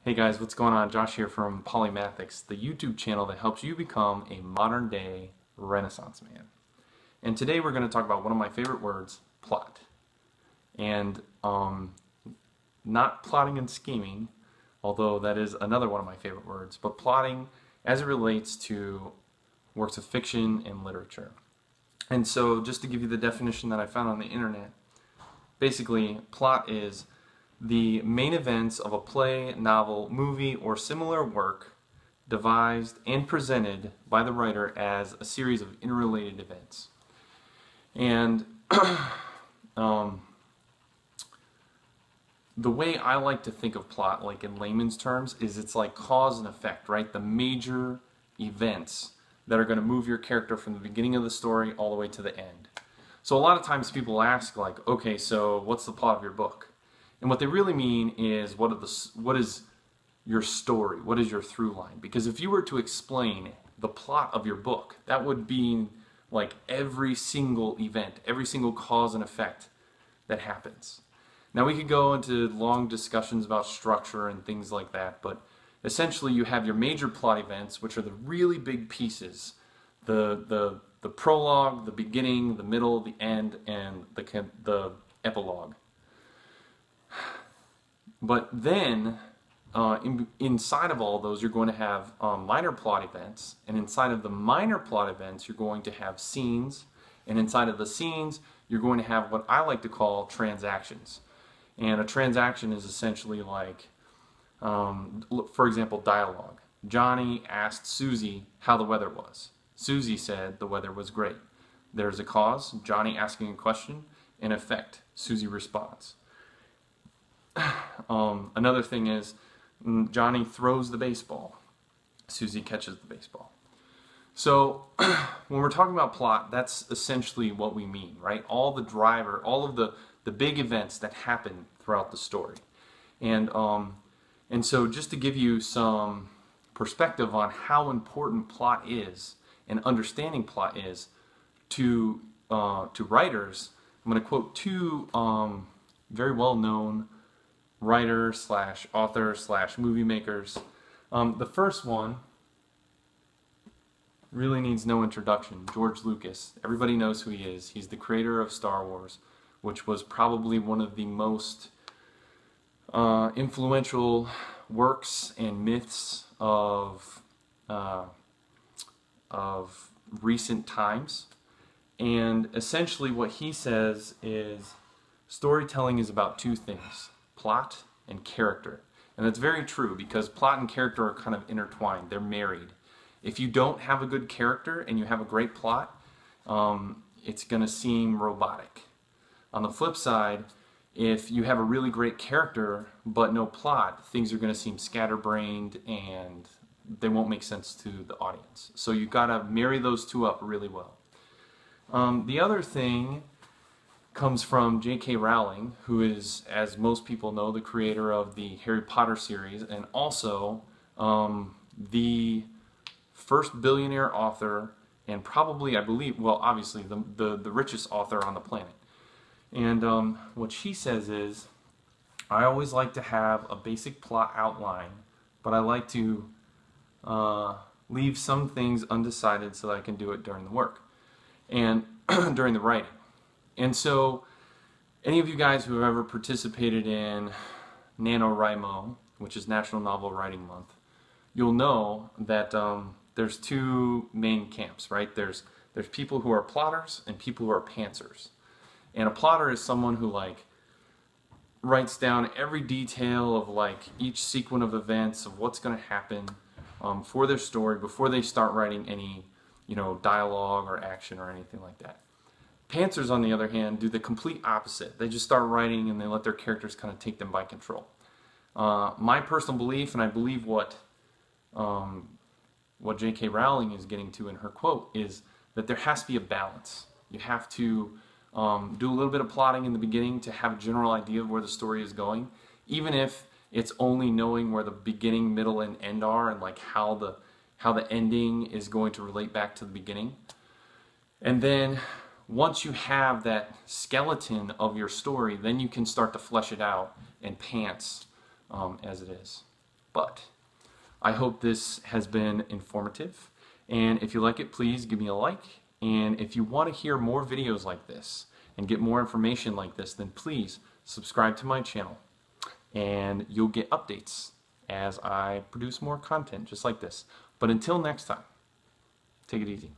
Hey guys, what's going on? Josh here from Polymathics, the YouTube channel that helps you become a modern day Renaissance man. And today we're going to talk about one of my favorite words, plot. And not plotting and scheming, although that is another one of my favorite words, but plotting as it relates to works of fiction and literature. And so just to give you the definition that I found on the internet, basically plot is the main events of a play, novel, movie, or similar work devised and presented by the writer as a series of interrelated events. And the way I like to think of plot, like in layman's terms, is it's like cause and effect, right? The major events that are going to move your character from the beginning of the story all the way to the end. So a lot of times people ask, like, okay, so what's the plot of your book? And what they really mean is what is your story? What is your through line? Because if you were to explain the plot of your book, that would be like every single event, every single cause and effect that happens. Now we could go into long discussions about structure and things like that, but essentially you have your major plot events, which are the really big pieces, the prologue, the beginning, the middle, the end, and the epilogue. But then, inside of all those, you're going to have minor plot events, and inside of the minor plot events, you're going to have scenes, and inside of the scenes, you're going to have what I like to call transactions. And a transaction is essentially like, for example, dialogue. Johnny asked Susie how the weather was. Susie said the weather was great. There's a cause, Johnny asking a question, and effect, Susie responds. Another thing is Johnny throws the baseball. Susie catches the baseball. So when we're talking about plot, that's essentially what we mean, right? All of the big events that happen throughout the story. And so just to give you some perspective on how important plot is and understanding plot is to writers, I'm going to quote two very well-known writers slash authors slash movie makers. The first one really needs no introduction. George Lucas. Everybody knows who he is. He's the creator of Star Wars, which was probably one of the most influential works and myths of recent times. And essentially what he says is storytelling is about two things: plot and character. And that's very true, because plot and character are kind of intertwined. They're married. If you don't have a good character and you have a great plot, it's going to seem robotic. On the flip side, if you have a really great character but no plot, things are going to seem scatterbrained and they won't make sense to the audience. So you've got to marry those two up really well. The other thing comes from J.K. Rowling, who is, as most people know, the creator of the Harry Potter series, and also the first billionaire author, and probably, I believe, well, obviously, the richest author on the planet. And what she says is, I always like to have a basic plot outline, but I like to leave some things undecided so that I can do it during the work and during the writing. And so, any of you guys who have ever participated in NaNoWriMo, which is National Novel Writing Month, you'll know that there's two main camps, right? There's people who are plotters and people who are pantsers. And a plotter is someone who writes down every detail of each sequence of events of what's going to happen for their story before they start writing any dialogue or action or anything like that. Pantsers, on the other hand, do the complete opposite. They just start writing and they let their characters kind of take them by control. My personal belief, and I believe what J.K. Rowling is getting to in her quote, is that there has to be a balance. You have to do a little bit of plotting in the beginning to have a general idea of where the story is going, even if it's only knowing where the beginning, middle, and end are, and how the ending is going to relate back to the beginning. And then once you have that skeleton of your story, then you can start to flesh it out and pants as it is. But I hope this has been informative, and if you like it, please give me a like. And if you want to hear more videos like this and get more information like this, then please subscribe to my channel, and you'll get updates as I produce more content just like this. But until next time, take it easy.